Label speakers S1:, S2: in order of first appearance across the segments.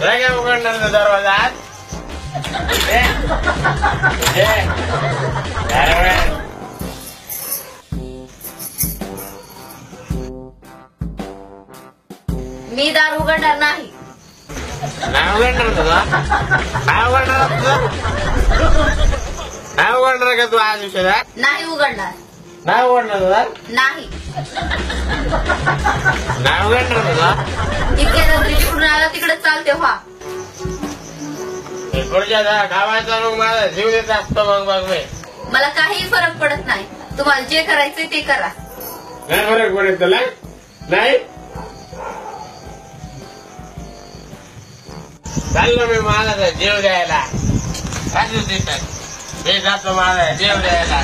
S1: काय उघडणार दरवाजा
S2: मी दार उघडणार नाही.
S1: नाही उघडणार तुझा काय उघडणार तुझं नाही उघडणार का तू आज विषयात
S2: नाही उघडणार.
S1: नाही उघडणार तुझा
S2: नाही.
S1: नाही उघडणार तुझा
S2: इतक्या रात्री तिकडून आला तिकडे चालते व्हा.
S1: पुढच्या गावाचा मग माझा जीव देत असतो मग मी
S2: मला काही फरक पडत नाही. तुम्हाला जे करायचंय ते करा.
S1: नाही फरक पडत तुला नाही चाललो मी माझा जीव द्यायला मी जातो माझा जीव द्यायला.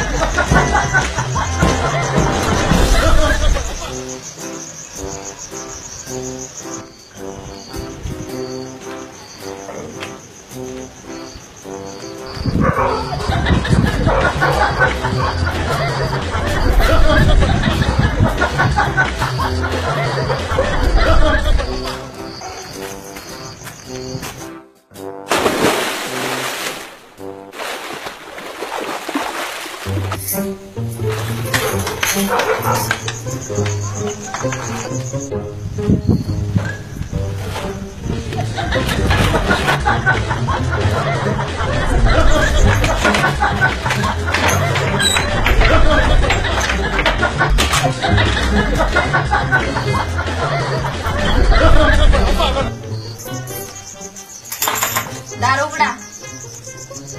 S2: दार उघडा.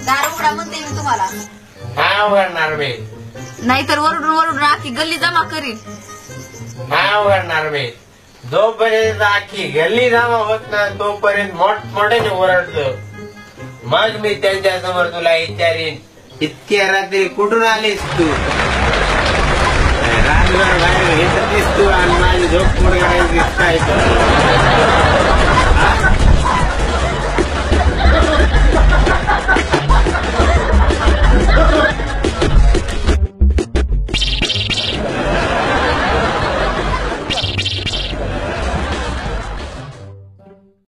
S2: दार उघडा म्हणते मी तुम्हाला.
S1: नाही उघडणार मी
S2: नाहीतर वरडून वरडून आखी गल्ली जमा करीन.
S1: नाही उघडणार मी जोपर्यंत आखी गल्ली जमा होत नाही तोपर्यंत मोठमोठ्याने ओरडतो. मग मी त्यांच्या समोर तुला विचारीन इतक्या रात्री कुठून आलीस तू रातभर बाहेर घेतलीस तू आणि माझी झोप मोड करायची.